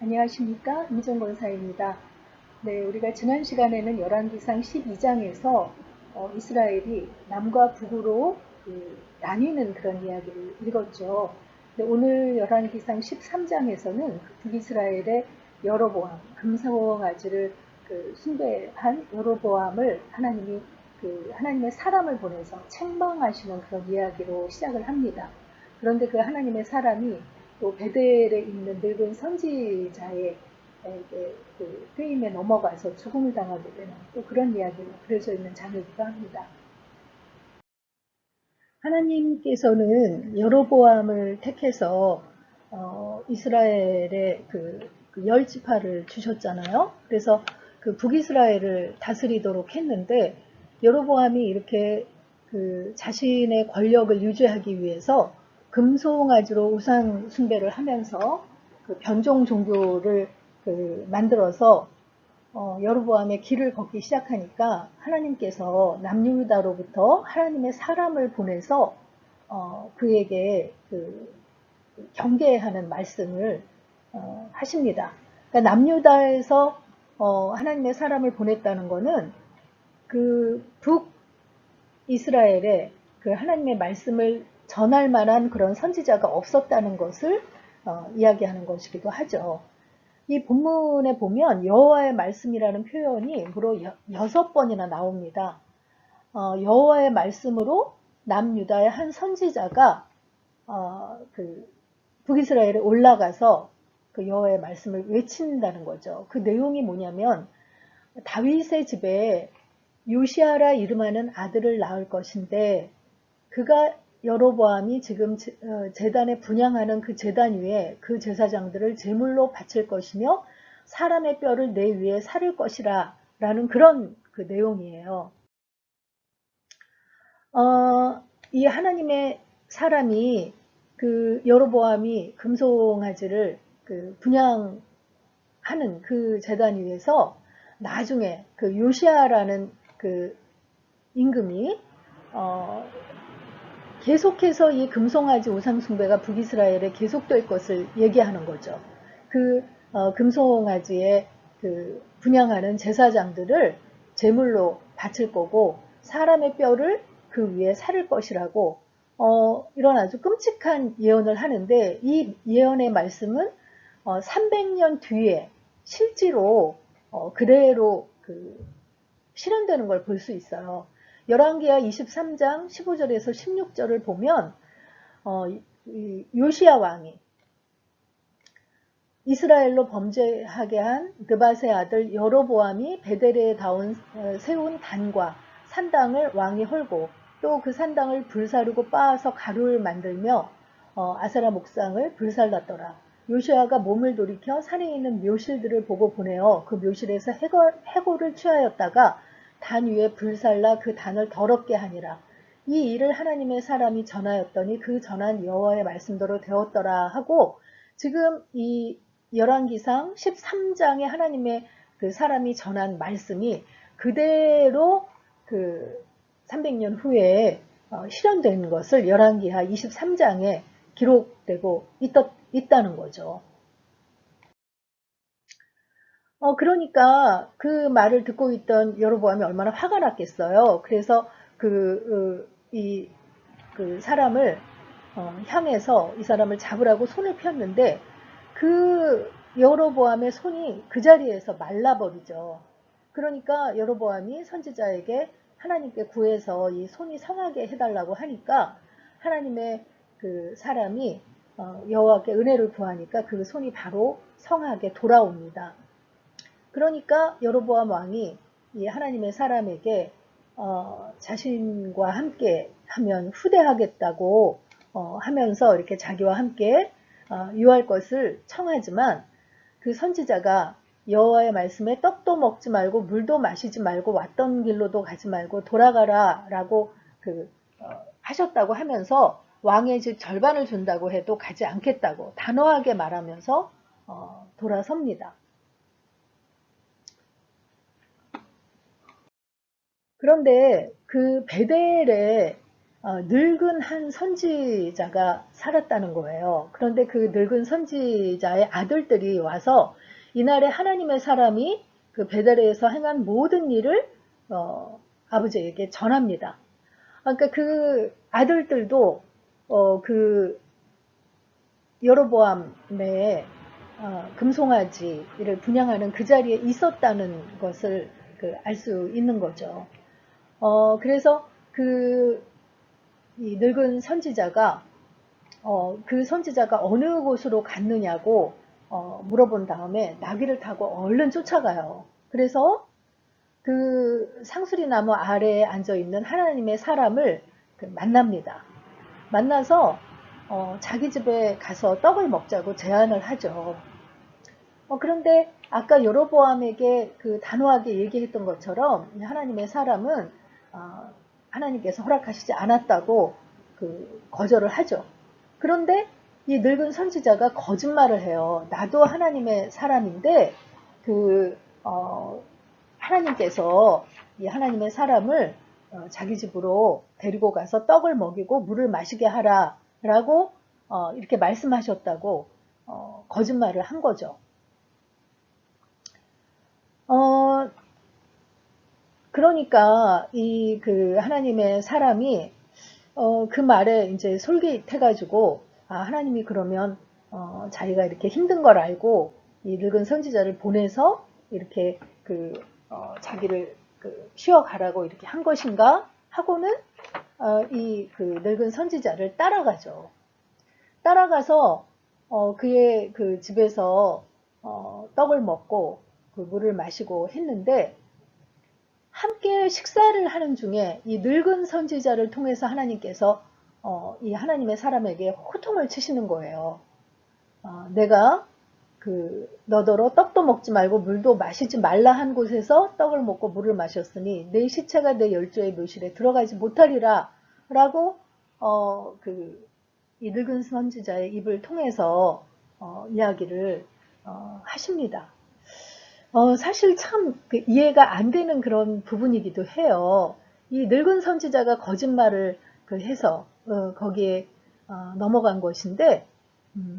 안녕하십니까? 임종권사입니다. 네, 우리가 지난 시간에는 열왕기상 12장에서 이스라엘이 남과 북으로 나뉘는 그런 이야기를 읽었죠. 근데 오늘 열왕기상 13장에서는 북이스라엘의 여로보암, 금성아지를 숭배한 여로보암을 하나님이 하나님의 사람을 보내서 책망하시는 그런 이야기로 시작을 합니다. 그런데 그 하나님의 사람이 또 베델에 있는 늙은 선지자의 꾀임에 넘어가서 죽음을 당하게 되는 또 그런 이야기로 그려져 있는 장이기도 합니다. 하나님께서는 여로보암을 택해서 이스라엘의 열 지파를 주셨잖아요. 그래서 그 북이스라엘을 다스리도록 했는데 여로보암이 이렇게 자신의 권력을 유지하기 위해서 금송아지로 우상 숭배를 하면서 변종 종교를 만들어서 여로보암의 길을 걷기 시작하니까 하나님께서 남유다로부터 하나님의 사람을 보내서 그에게 경계하는 말씀을 하십니다. 그러니까 남유다에서 하나님의 사람을 보냈다는 것은 북이스라엘에 하나님의 말씀을 전할 만한 그런 선지자가 없었다는 것을 이야기하는 것이기도 하죠. 이 본문에 보면 여호와의 말씀이라는 표현이 무려 6번이나 나옵니다. 여호와의 말씀으로 남유다의 한 선지자가 북이스라엘에 올라가서 그 여호와의 말씀을 외친다는 거죠. 그 내용이 뭐냐면 다윗의 집에 요시아라 이름하는 아들을 낳을 것인데 그가 여로보암이 지금 제단에 분향하는 그 제단 위에 그 제사장들을 제물로 바칠 것이며 사람의 뼈를 내 위에 사를 것이라 라는 그런 그 내용이에요. 이 하나님의 사람이 여로보암이 금송아지를 분향하는 그 제단 위에서 나중에 요시아라는 임금이 계속해서 이 금송아지 우상숭배가 북이스라엘에 계속될 것을 얘기하는 거죠. 금송아지에 분향하는 제사장들을 제물로 바칠 거고 사람의 뼈를 그 위에 사를 것이라고 이런 아주 끔찍한 예언을 하는데 이 예언의 말씀은 300년 뒤에 실제로 그대로 실현되는 걸 볼 수 있어요. 열왕기하 23장 15절에서 16절을 보면 요시야 왕이 이스라엘로 범죄하게 한 느밧의 아들 여로보암이 베델에 세운 단과 산당을 왕이 헐고 또 그 산당을 불사르고 빻아서 가루를 만들며 아세라 목상을 불살랐더라. 요시야가 몸을 돌이켜 산에 있는 묘실들을 보고 보내어 그 묘실에서 해골을 취하였다가 단 위에 불살라 그 단을 더럽게 하니라. 이 일을 하나님의 사람이 전하였더니 그 전한 여호와의 말씀대로 되었더라 하고 지금 이 열왕기상 13장에 하나님의 사람이 전한 말씀이 그대로 300년 후에 실현된 것을 열왕기하 23장에 기록되고 있다는 거죠. 그러니까 그 말을 듣고 있던 여로보암이 얼마나 화가 났겠어요. 그래서 이 사람을 향해서 이 사람을 잡으라고 손을 폈는데 여로보암의 손이 그 자리에서 말라버리죠. 그러니까 여로보암이 선지자에게 하나님께 구해서 이 손이 성하게 해달라고 하니까 하나님의 사람이 여호와께 은혜를 구하니까 그 손이 바로 성하게 돌아옵니다. 그러니까 여로보암 왕이 이 하나님의 사람에게 자신과 함께 하면 후대하겠다고 하면서 이렇게 자기와 함께 유할 것을 청하지만 그 선지자가 여호와의 말씀에 떡도 먹지 말고 물도 마시지 말고 왔던 길로도 가지 말고 돌아가라 라고 하셨다고 하면서 왕의 집 절반을 준다고 해도 가지 않겠다고 단호하게 말하면서 돌아섭니다. 그런데 그 베델에 늙은 한 선지자가 살았다는 거예요. 그런데 그 늙은 선지자의 아들들이 와서 이날에 하나님의 사람이 그 베델에서 행한 모든 일을 아버지에게 전합니다. 그러니까 그 아들들도 그 여로보암의 금송아지를 분양하는 그 자리에 있었다는 것을 알 수 있는 거죠. 그래서 이 늙은 선지자가 그 선지자가 어느 곳으로 갔느냐고 물어본 다음에 나귀를 타고 얼른 쫓아가요. 그래서 그 상수리 나무 아래에 앉아 있는 하나님의 사람을 만납니다. 만나서 자기 집에 가서 떡을 먹자고 제안을 하죠. 그런데 아까 여로보암에게 그 단호하게 얘기했던 것처럼 하나님의 사람은 하나님께서 허락하시지 않았다고 거절을 하죠. 그런데 이 늙은 선지자가 거짓말을 해요. 나도 하나님의 사람인데 하나님께서 이 하나님의 사람을 자기 집으로 데리고 가서 떡을 먹이고 물을 마시게 하라라고 이렇게 말씀하셨다고 거짓말을 한 거죠. 그러니까 이 하나님의 사람이 그 말에 이제 솔깃해가지고 하나님이 그러면 자기가 이렇게 힘든 걸 알고 이 늙은 선지자를 보내서 이렇게 자기를 쉬어가라고 이렇게 한 것인가 하고는 이 늙은 선지자를 따라가죠. 따라가서 그의 집에서 떡을 먹고 물을 마시고 했는데 함께 식사를 하는 중에 이 늙은 선지자를 통해서 하나님께서 이 하나님의 사람에게 호통을 치시는 거예요. 내가 너더러 떡도 먹지 말고 물도 마시지 말라 한 곳에서 떡을 먹고 물을 마셨으니 내 시체가 내 열조의 묘실에 들어가지 못하리라 라고 이 늙은 선지자의 입을 통해서 이야기를 하십니다. 사실 참 이해가 안 되는 그런 부분이기도 해요. 이 늙은 선지자가 거짓말을 해서 거기에 넘어간 것인데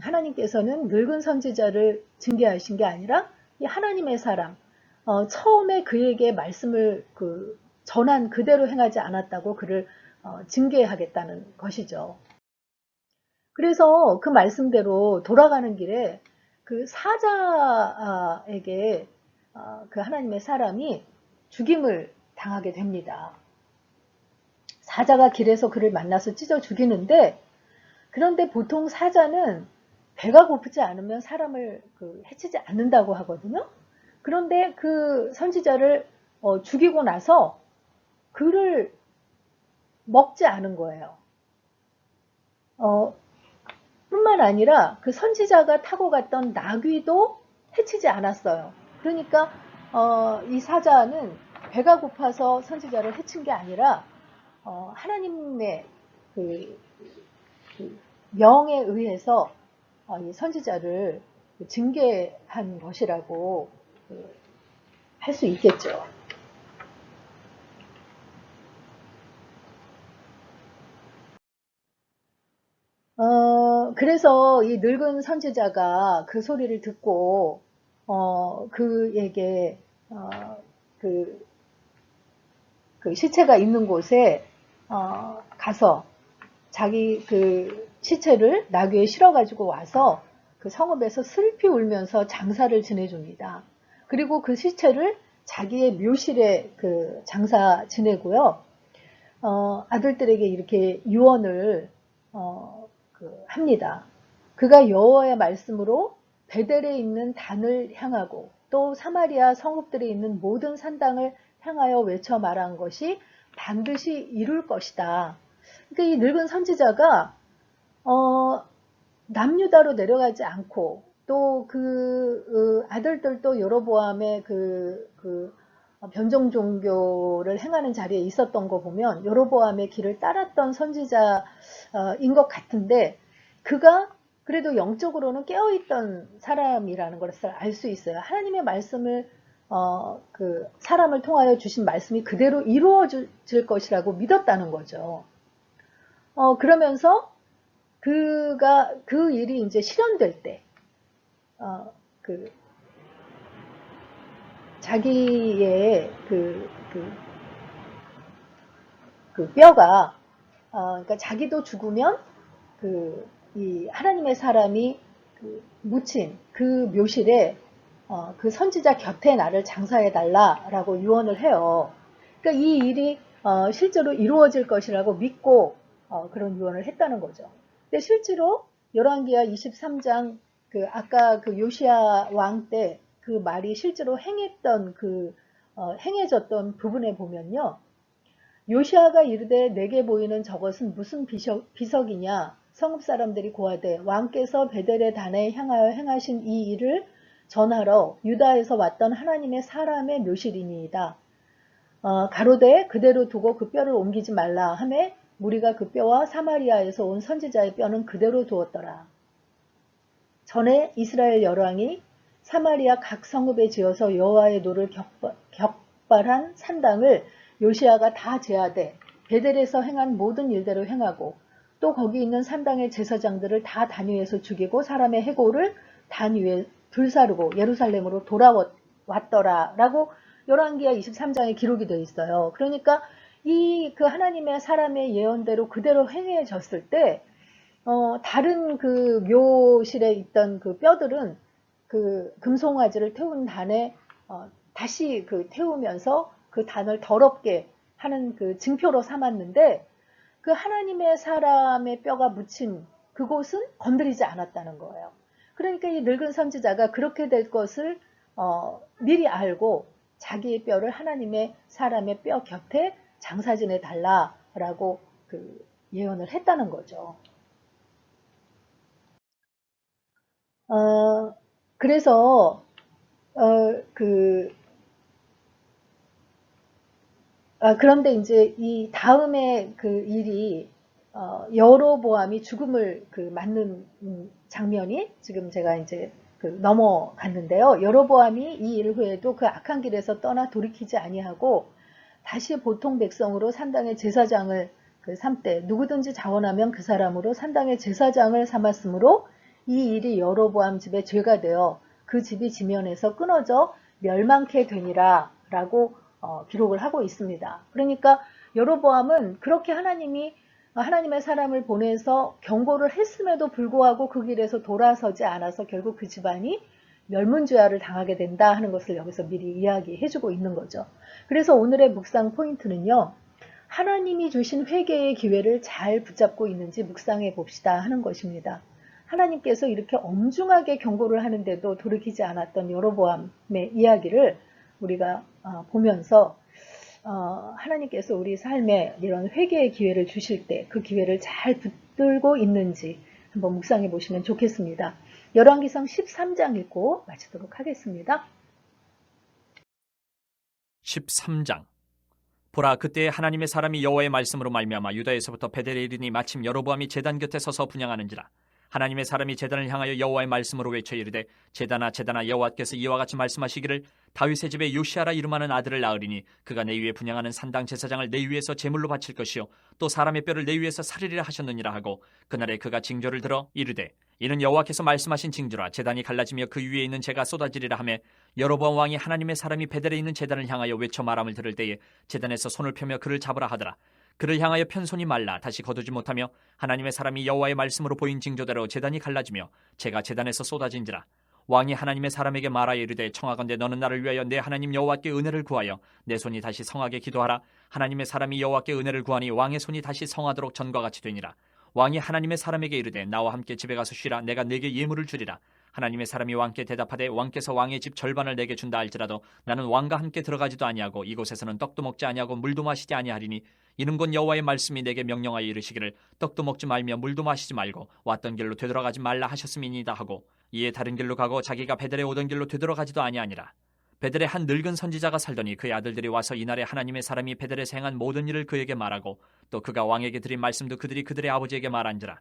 하나님께서는 늙은 선지자를 징계하신 게 아니라 이 하나님의 사람 처음에 그에게 말씀을 전한 그대로 행하지 않았다고 그를 징계하겠다는 것이죠. 그래서 그 말씀대로 돌아가는 길에 그 사자에게 그 하나님의 사람이 죽임을 당하게 됩니다. 사자가 길에서 그를 만나서 찢어 죽이는데 그런데 보통 사자는 배가 고프지 않으면 사람을 해치지 않는다고 하거든요. 그런데 그 선지자를 죽이고 나서 그를 먹지 않은 거예요. 뿐만 아니라 그 선지자가 타고 갔던 나귀도 해치지 않았어요. 그러니까 이 사자는 배가 고파서 선지자를 해친 게 아니라 하나님의 명에 의해서 이 선지자를 징계한 것이라고 할 수 있겠죠. 그래서 이 늙은 선지자가 그 소리를 듣고 그에게 그 시체가 있는 곳에 가서 자기 시체를 나귀에 실어가지고 와서 그 성읍에서 슬피 울면서 장사를 지내줍니다. 그리고 그 시체를 자기의 묘실에 장사 지내고요. 아들들에게 이렇게 유언을 합니다. 그가 여호와의 말씀으로 베델에 있는 단을 향하고 또 사마리아 성읍들에 있는 모든 산당을 향하여 외쳐 말한 것이 반드시 이룰 것이다. 그러니까 이 늙은 선지자가 남유다로 내려가지 않고 또 아들들도 여로보암의 변종 종교를 행하는 자리에 있었던 거 보면 여로보암의 길을 따랐던 선지자인 것 같은데 그가 그래도 영적으로는 깨어있던 사람이라는 것을 알 수 있어요. 하나님의 말씀을 사람을 통하여 주신 말씀이 그대로 이루어질 것이라고 믿었다는 거죠. 그러면서 그 일이 이제 실현될 때, 어, 그 자기의 그 뼈가, 그러니까 자기도 죽으면 이 하나님의 사람이 묻힌 그 묘실에 그 선지자 곁에 나를 장사해 달라라고 유언을 해요. 그러니까 이 일이 실제로 이루어질 것이라고 믿고 그런 유언을 했다는 거죠. 근데 실제로 열왕기하 23장 아까 그 요시야 왕 때 그 말이 실제로 행해졌던 부분에 보면요. 요시아가 이르되 내게 보이는 저것은 무슨 비석이냐 성읍 사람들이 고하되 왕께서 베델의 단에 향하여 행하신 이 일을 전하러 유다에서 왔던 하나님의 사람의 묘실이니이다. 가로되 그대로 두고 그 뼈를 옮기지 말라 하매 무리가 그 뼈와 사마리아에서 온 선지자의 뼈는 그대로 두었더라. 전에 이스라엘 열왕이 사마리아 각 성읍에 지어서 여호와의 노를 격발한 산당을 요시아가 다 제하되 베델에서 행한 모든 일대로 행하고 또 거기 있는 산당의 제사장들을 다 단위에서 죽이고 사람의 해골을 단 위에 불사르고 예루살렘으로 돌아왔더라 라고 열왕기하 23장에 기록이 되어 있어요. 그러니까 그 하나님의 사람의 예언대로 그대로 행해졌을 때 다른 그 묘실에 있던 그 뼈들은 그 금송아지를 태운 단에 다시 태우면서 그 단을 더럽게 하는 그 징표로 삼았는데 그 하나님의 사람의 뼈가 묻힌 그곳은 건드리지 않았다는 거예요. 그러니까 이 늙은 선지자가 그렇게 될 것을 미리 알고 자기의 뼈를 하나님의 사람의 뼈 곁에 장사지내 달라라고 예언을 했다는 거죠. 그래서 그런데 이제 이 다음에 그 일이 여로보암이 죽음을 맞는 장면이 지금 제가 이제 넘어갔는데요. 여로보암이 이 일 후에도 그 악한 길에서 떠나 돌이키지 아니하고 다시 보통 백성으로 산당의 제사장을 삼되 누구든지 자원하면 그 사람으로 산당의 제사장을 삼았으므로 이 일이 여로보암 집의 죄가 되어 그 집이 지면에서 끊어져 멸망케 되니라 라고 기록을 하고 있습니다. 그러니까 여로보암은 그렇게 하나님의 사람을 보내서 경고를 했음에도 불구하고 그 길에서 돌아서지 않아서 결국 그 집안이 멸문죄화를 당하게 된다 하는 것을 여기서 미리 이야기해주고 있는 거죠. 그래서 오늘의 묵상 포인트는요. 하나님이 주신 회개의 기회를 잘 붙잡고 있는지 묵상해 봅시다 하는 것입니다. 하나님께서 이렇게 엄중하게 경고를 하는데도 돌이키지 않았던 여로보암의 이야기를 우리가 보면서 하나님께서 우리 삶에 이런 회개의 기회를 주실 때 그 기회를 잘 붙들고 있는지 한번 묵상해 보시면 좋겠습니다. 열왕기상 13장 읽고 마치도록 하겠습니다. 13장. 보라, 그때 하나님의 사람이 여호와의 말씀으로 말미암아 유다에서부터 베델에 이르니 마침 여로보암이 제단 곁에 서서 분향하는지라. 하나님의 사람이 제단을 향하여 여호와의 말씀으로 외쳐 이르되 제단아 제단아 여호와께서 이와 같이 말씀하시기를 다윗의 집에 요시아라 이름하는 아들을 낳으리니 그가 내 위에 분향하는 산당 제사장을 내 위에서 제물로 바칠 것이요 또 사람의 뼈를 내 위에서 살리리라 하셨느니라 하고 그날에 그가 징조를 들어 이르되 이는 여호와께서 말씀하신 징조라 제단이 갈라지며 그 위에 있는 재가 쏟아지리라 하며 여로보암 왕이 하나님의 사람이 베델에 있는 제단을 향하여 외쳐 말함을 들을 때에 제단에서 손을 펴며 그를 잡으라 하더라. 그를 향하여 편손이 말라 다시 거두지 못하며 하나님의 사람이 여호와의 말씀으로 보인 징조대로 제단이 갈라지며 재가 제단에서 쏟아진지라. 왕이 하나님의 사람에게 말하여 이르되 청하건대 너는 나를 위하여 내 하나님 여호와께 은혜를 구하여 내 손이 다시 성하게 기도하라. 하나님의 사람이 여호와께 은혜를 구하니 왕의 손이 다시 성하도록 전과 같이 되니라. 왕이 하나님의 사람에게 이르되 나와 함께 집에 가서 쉬라. 내가 네게 예물을 주리라. 하나님의 사람이 왕께 대답하되 왕께서 왕의 집 절반을 내게 준다 할지라도 나는 왕과 함께 들어가지도 아니하고 이곳에서는 떡도 먹지 아니하고 물도 마시지 아니하리니 이는 곧 여호와의 말씀이 내게 명령하여 이르시기를 떡도 먹지 말며 물도 마시지 말고 왔던 길로 되돌아가지 말라 하셨음이니이다 하고 이에 다른 길로 가고 자기가 베델에 오던 길로 되돌아가지도 아니하니라. 베델에 한 늙은 선지자가 살더니 그의 아들들이 와서 이날에 하나님의 사람이 베델에서 행한 모든 일을 그에게 말하고 또 그가 왕에게 드린 말씀도 그들이 그들의 아버지에게 말한지라.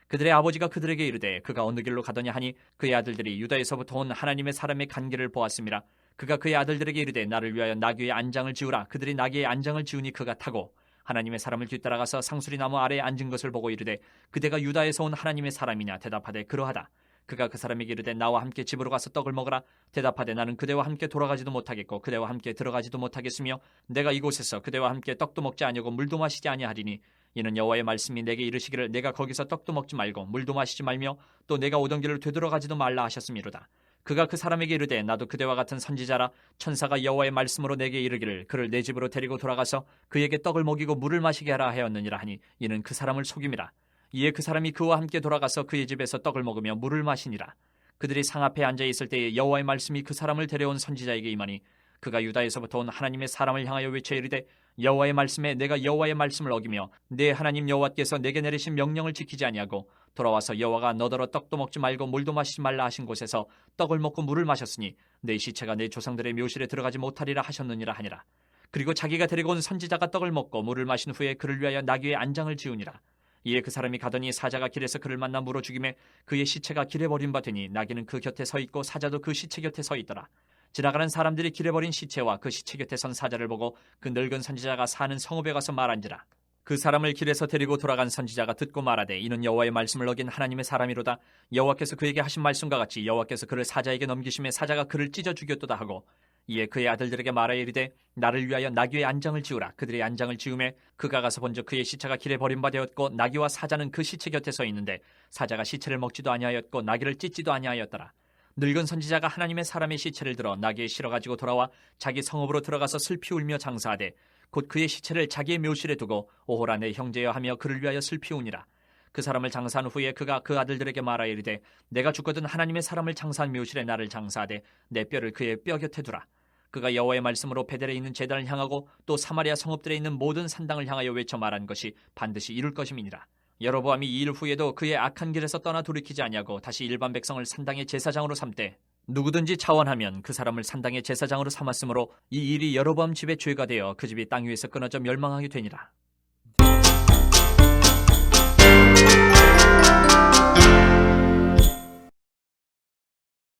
그들의 아버지가 그들에게 이르되 그가 어느 길로 가더냐 하니 그의 아들들이 유다에서부터 온 하나님의 사람의 간 길을 보았음이라. 그가 그의 아들들에게 이르되 나를 위하여 나귀의 안장을 지으라. 그들이 나귀의 안장을 지으니 그가 타고 하나님의 사람을 뒤따라가서 상수리 나무 아래에 앉은 것을 보고 이르되 그대가 유다에서 온 하나님의 사람이냐 대답하되 그러하다. 그가 그 사람에게 이르되 나와 함께 집으로 가서 떡을 먹으라. 대답하되 나는 그대와 함께 돌아가지도 못하겠고 그대와 함께 들어가지도 못하겠으며 내가 이곳에서 그대와 함께 떡도 먹지 아니하고 물도 마시지 아니하리니 이는 여호와의 말씀이 내게 이르시기를 내가 거기서 떡도 먹지 말고 물도 마시지 말며 또 내가 오던 길을 되돌아가지도 말라 하셨음이로다. 그가 그 사람에게 이르되 나도 그대와 같은 선지자라. 천사가 여호와의 말씀으로 내게 이르기를 그를 내 집으로 데리고 돌아가서 그에게 떡을 먹이고 물을 마시게 하라 하였느니라 하니 이는 그 사람을 속임이라. 이에 그 사람이 그와 함께 돌아가서 그의 집에서 떡을 먹으며 물을 마시니라. 그들이 상 앞에 앉아 있을 때에 여호와의 말씀이 그 사람을 데려온 선지자에게 임하니 그가 유다에서부터 온 하나님의 사람을 향하여 외쳐 이르되 여호와의 말씀에 내가 여호와의 말씀을 어기며 내 하나님 여호와께서 내게 내리신 명령을 지키지 아니하고 돌아와서 여호와가 너더러 떡도 먹지 말고 물도 마시지 말라 하신 곳에서 떡을 먹고 물을 마셨으니 내 시체가 내 조상들의 묘실에 들어가지 못하리라 하셨느니라 하니라. 그리고 자기가 데리고 온 선지자가 떡을 먹고 물을 마신 후에 그를 위하여 나귀의 안장을 지으니라. 이에 그 사람이 가더니 사자가 길에서 그를 만나 물어 죽이매 그의 시체가 길에 버린 바 되니 나귀는 그 곁에 서 있고 사자도 그 시체 곁에 서 있더라. 지나가는 사람들이 길에 버린 시체와 그 시체 곁에 선 사자를 보고 그 늙은 선지자가 사는 성읍에 가서 말한지라. 그 사람을 길에서 데리고 돌아간 선지자가 듣고 말하되 이는 여호와의 말씀을 어긴 하나님의 사람이로다. 여호와께서 그에게 하신 말씀과 같이 여호와께서 그를 사자에게 넘기심에 사자가 그를 찢어 죽였도다 하고 이에 그의 아들들에게 말하여 이르되 나를 위하여 나귀의 안장을 지으라. 그들의 안장을 지으매 그가 가서 본즉 그의 시체가 길에 버린 바 되었고 나귀와 사자는 그 시체 곁에 서 있는데 사자가 시체를 먹지도 아니하였고 나귀를 찢지도 아니하였더라. 늙은 선지자가 하나님의 사람의 시체를 들어 나귀에 실어 가지고 돌아와 자기 성읍으로 들어가서 슬피 울며 장사하되 곧 그의 시체를 자기의 묘실에 두고 오호라 내 형제여 하며 그를 위하여 슬피 우니라. 그 사람을 장사한 후에 그가 그 아들들에게 말하여 이르되 내가 죽거든 하나님의 사람을 장사한 묘실에 나를 장사하되 내 뼈를 그의 뼈 곁에 두라. 그가 여호와의 말씀으로 베델에 있는 제단을 향하고 또 사마리아 성읍들에 있는 모든 산당을 향하여 외쳐 말한 것이 반드시 이룰 것임이니라. 여로보암이 이 일 후에도 그의 악한 길에서 떠나 돌이키지 아니하고 다시 일반 백성을 산당의 제사장으로 삼되 누구든지 차원하면 그 사람을 산당의 제사장으로 삼았으므로 이 일이 여로보암 집의 죄가 되어 그 집이 땅 위에서 끊어져 멸망하게 되니라.